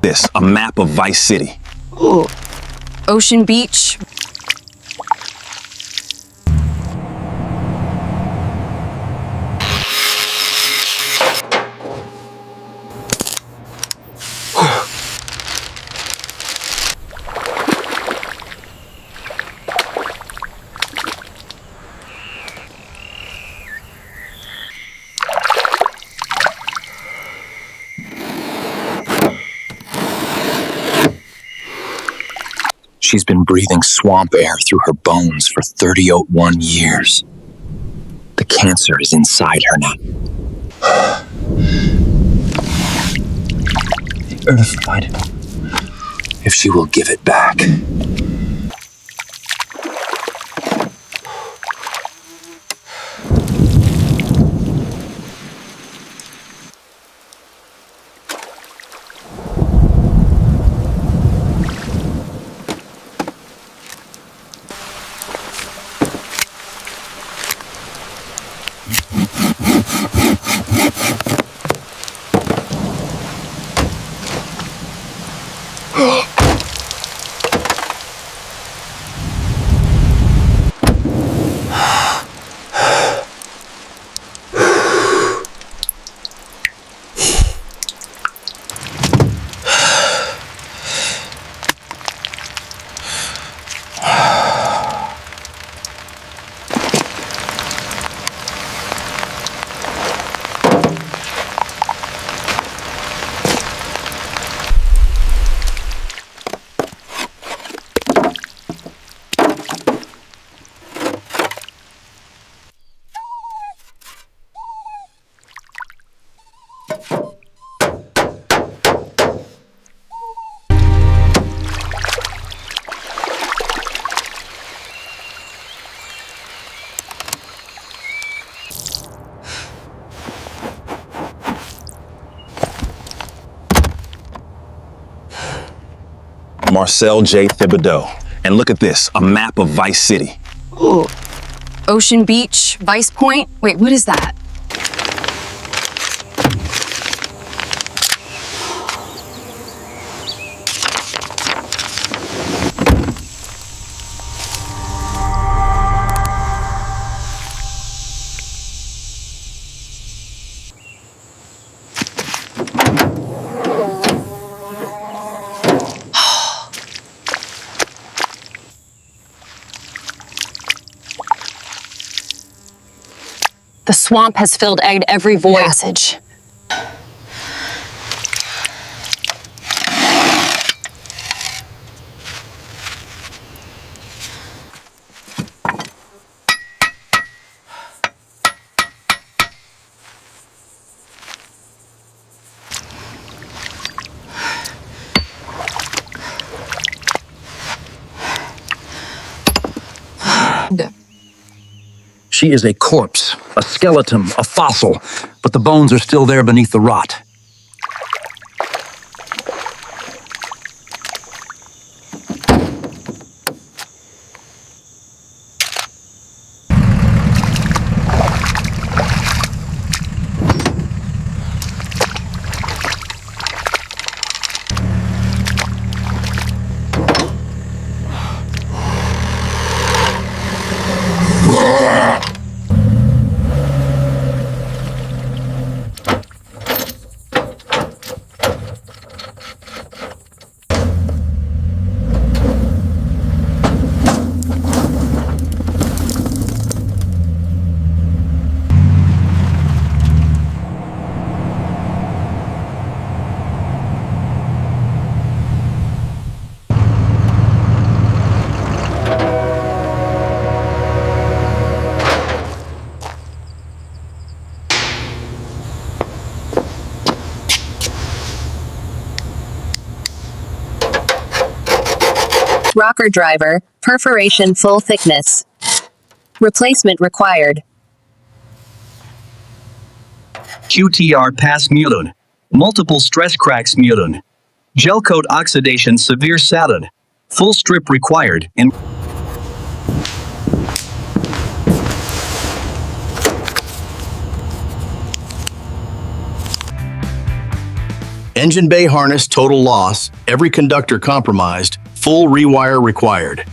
this, a map of Vice City. Ooh. Ocean Beach. She's been breathing swamp air through her bones for 31 years. The cancer is inside her now. The earth fight it. If she will give it back. Marcel J. Thibodeau. And look at this, a map of Vice City. Ooh. Ocean Beach, Vice Point. Wait, what is that? The swamp has filled every void. Passage. She is a corpse, a skeleton, a fossil, but the bones are still there beneath the rot. Rocker driver, perforation full thickness. Replacement required. QTR pass muted. Multiple stress cracks muted. Gel coat oxidation severe salad. Full strip required in Engine bay harness total loss, every conductor compromised, full rewire required.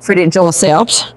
For the yourselves.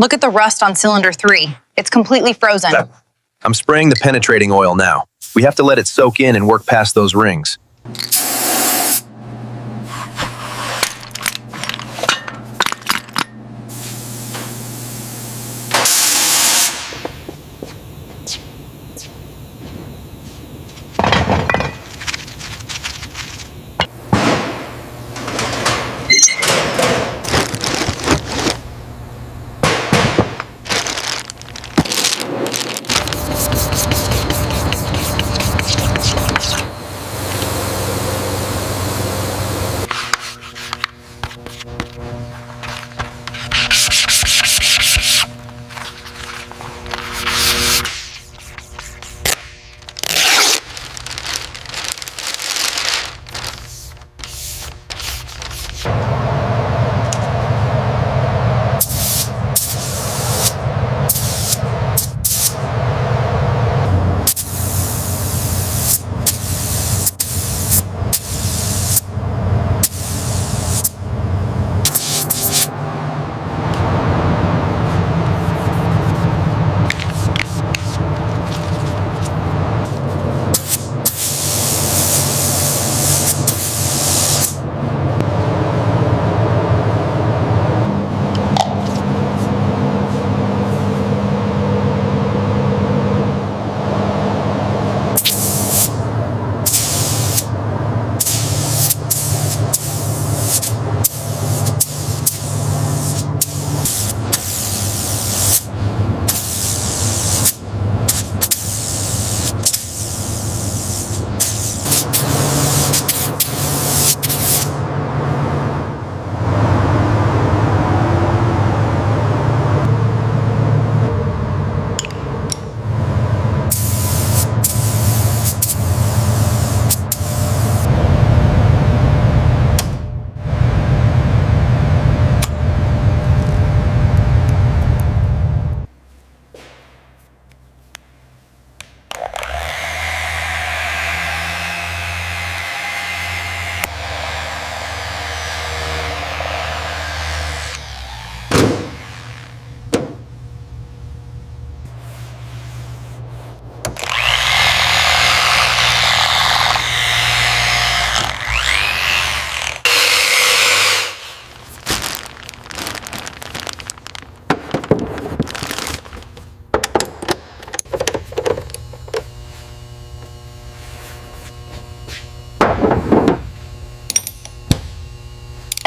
Look at the rust on cylinder 3. It's completely frozen. I'm spraying the penetrating oil now. We have to let it soak in and work past those rings.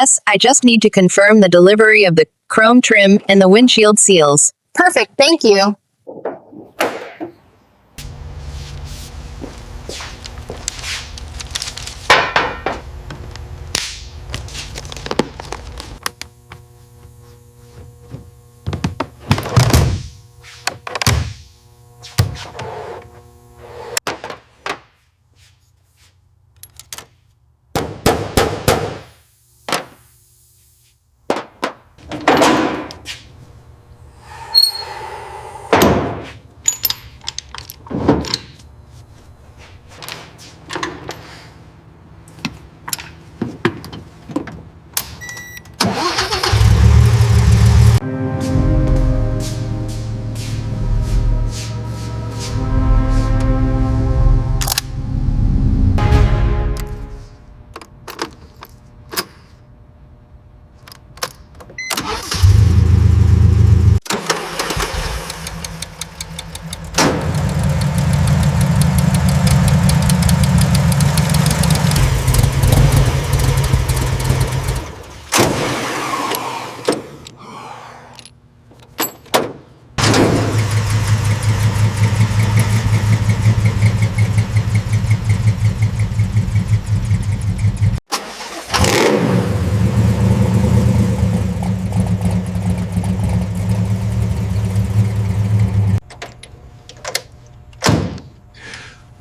Yes, I just need to confirm the delivery of the chrome trim and the windshield seals. Perfect, thank you.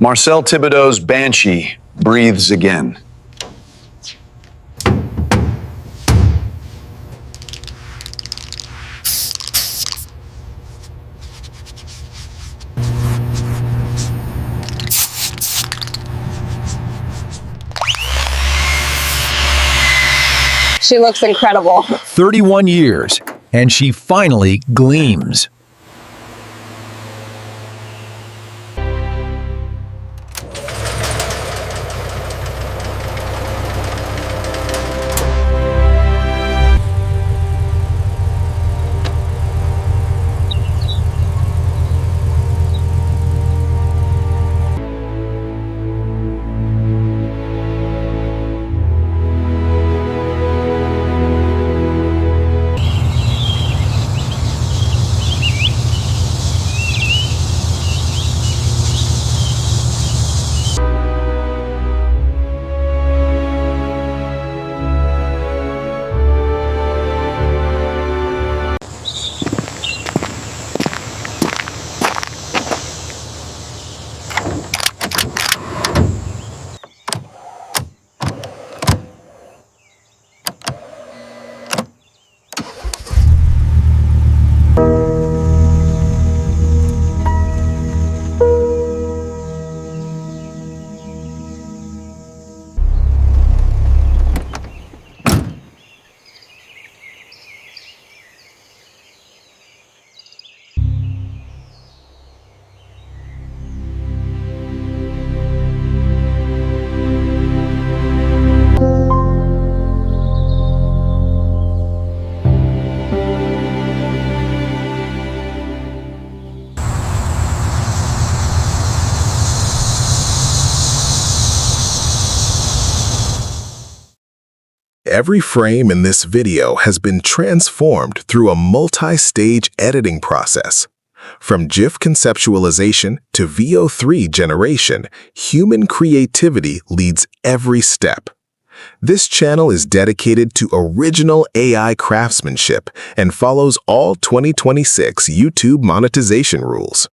Marcel Thibodeau's Banshee breathes again. She looks incredible. 31 years, and she finally gleams. Every frame in this video has been transformed through a multi-stage editing process. From GIF conceptualization to VO3 generation, human creativity leads every step. This channel is dedicated to original AI craftsmanship and follows all 2026 YouTube monetization rules.